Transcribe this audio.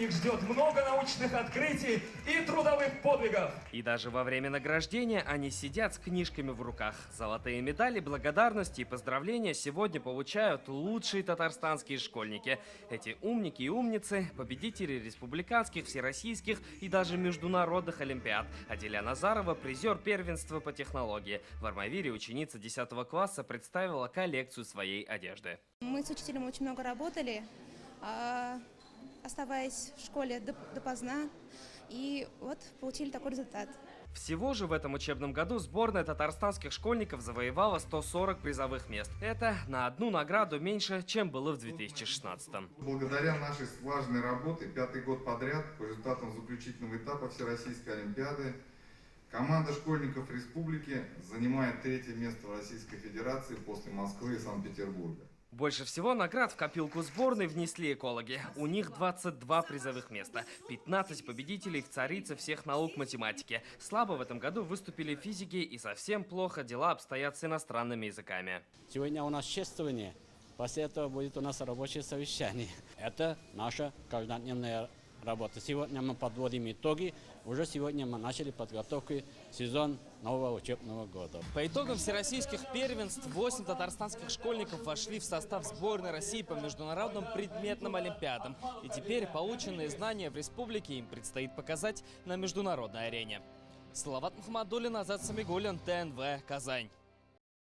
их ждет много научных открытий и трудовых подвигов. И даже во время награждения они сидят с книжками в руках. Золотые медали, благодарности и поздравления сегодня получают лучшие татарстанские школьники. Эти умники и умницы – победители республиканских, всероссийских и даже международных олимпиад. Аделя Назарова – призер первенства по технологии. В Армавире ученица 10 класса представила коллекцию своей одежды. Мы с учителем очень много работали, оставаясь в школе допоздна, и вот получили такой результат. Всего же в этом учебном году сборная татарстанских школьников завоевала 140 призовых мест. Это на одну награду меньше, чем было в 2016-м. Благодаря нашей слаженной работе 5-й год подряд по результатам заключительного этапа Всероссийской олимпиады команда школьников республики занимает 3-е место в Российской Федерации после Москвы и Санкт-Петербурга. Больше всего наград в копилку сборной внесли экологи. У них 22 призовых места, 15 победителей в царице всех наук математики. Слабо в этом году выступили физики, и совсем плохо дела обстоят с иностранными языками. Сегодня у нас чествование, после этого будет у нас рабочее совещание. Это наша каждодневная работа. Сегодня мы подводим итоги. Уже сегодня мы начали подготовку сезон нового учебного года. По итогам всероссийских первенств 8 татарстанских школьников вошли в состав сборной России по международным предметным олимпиадам. И теперь полученные знания в республике им предстоит показать на международной арене. Салават Мухаммадуллин, Азат Самигуллин, ТНВ, Казань.